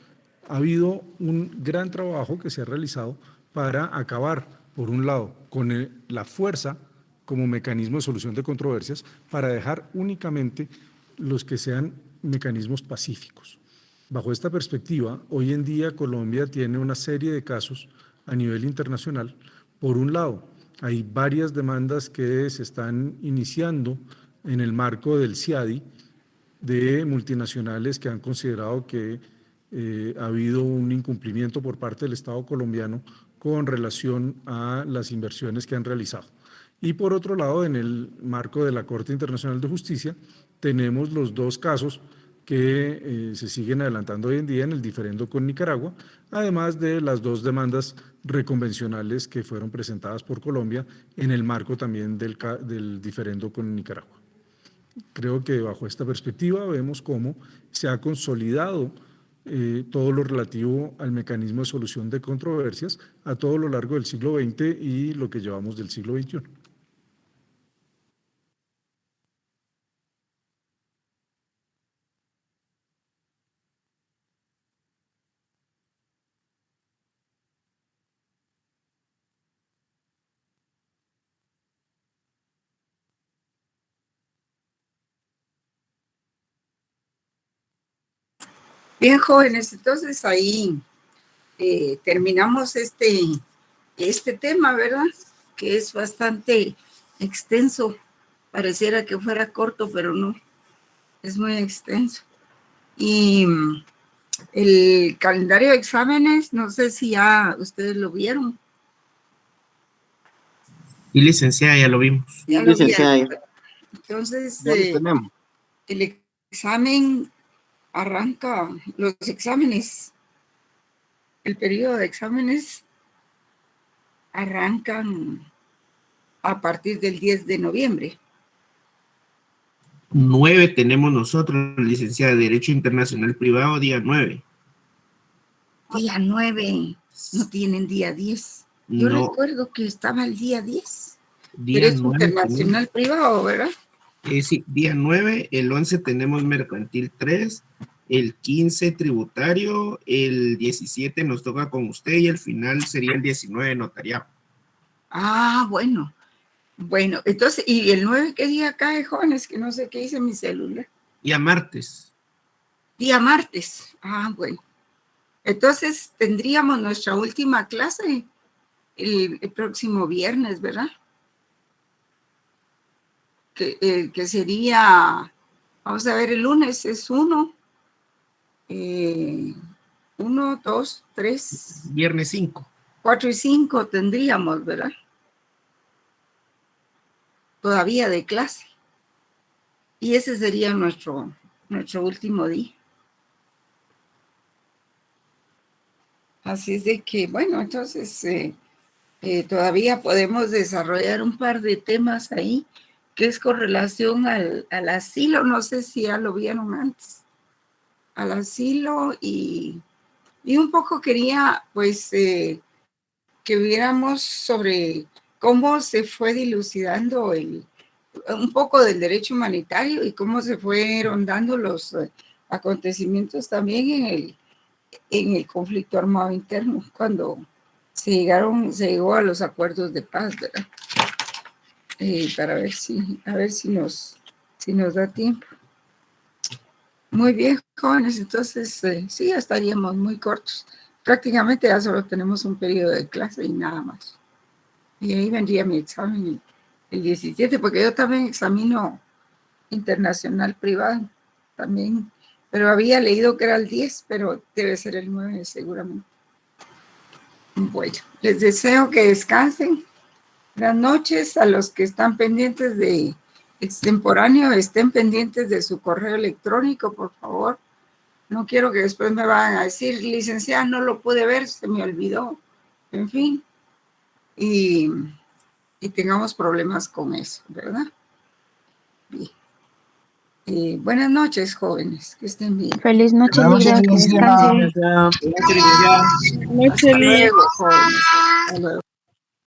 ha habido un gran trabajo que se ha realizado para acabar, por un lado, con la fuerza como mecanismo de solución de controversias, para dejar únicamente los que sean mecanismos pacíficos. Bajo esta perspectiva, hoy en día Colombia tiene una serie de casos a nivel internacional. Por un lado, hay varias demandas que se están iniciando en el marco del CIADI de multinacionales que han considerado que ha habido un incumplimiento por parte del Estado colombiano con relación a las inversiones que han realizado. Y por otro lado, en el marco de la Corte Internacional de Justicia, tenemos los dos casos que se siguen adelantando hoy en día en el diferendo con Nicaragua, además de las dos demandas reconvencionales que fueron presentadas por Colombia en el marco también del diferendo con Nicaragua. Creo que bajo esta perspectiva vemos cómo se ha consolidado todo lo relativo al mecanismo de solución de controversias a todo lo largo del siglo XX y lo que llevamos del siglo XXI. Bien, jóvenes, entonces ahí terminamos este tema, ¿verdad? Que es bastante extenso. Pareciera que fuera corto, pero no, es muy extenso. Y el calendario de exámenes, no sé si ya ustedes lo vieron. Y licenciada, ya lo vimos. Ya lo vi. Licenciada. Entonces, Ya lo tenemos. el examen arranca, los exámenes, el periodo de exámenes arrancan a partir del 10 de noviembre. 9 tenemos nosotros, licenciada, Derecho Internacional Privado, día 9. Día 9, no tienen día 10. Yo No, recuerdo que estaba el día 10. día Derecho 9. Internacional Privado, ¿verdad? Sí, día 9, el 11 tenemos Mercantil 3, el 15 Tributario, el 17 nos toca con usted y el final sería el 19 Notariado. Ah, bueno. Bueno, entonces, ¿y el 9 qué día cae, jóvenes? Que no sé qué dice mi celular. Y a martes. Día martes. Ah, bueno. Entonces tendríamos nuestra última clase el próximo viernes, ¿verdad? Que sería, vamos a ver, el lunes es 1, 2, 3, Viernes 5. 4 y 5 tendríamos, ¿verdad? Todavía de clase. Y ese sería nuestro último día. Así es de que, bueno, entonces todavía podemos desarrollar un par de temas ahí, que es con relación al asilo. No sé si ya lo vieron antes. Al asilo y un poco quería, pues, que viéramos sobre cómo se fue dilucidando un poco del derecho humanitario y cómo se fueron dando los acontecimientos también en el conflicto armado interno, cuando se llegó a los acuerdos de paz, ¿verdad? Para ver si nos da tiempo. Muy bien, jóvenes, entonces sí, ya estaríamos muy cortos. Prácticamente ya solo tenemos un periodo de clase y nada más. Y ahí vendría mi examen el 17, porque yo también examino internacional privado, también, pero había leído que era el 10, pero debe ser el 9 seguramente. Bueno, les deseo que descansen. Buenas noches a los que están pendientes de extemporáneo, estén pendientes de su correo electrónico, por favor. No quiero que después me vayan a decir, licenciada, no lo pude ver, se me olvidó. En fin, y tengamos problemas con eso, ¿verdad? Bien. Buenas noches, jóvenes, que estén bien. Feliz noche, Buenas Lidia, noches, que licenciada. descanse. Gracias, licenciada. Hasta luego, jóvenes. Hasta luego.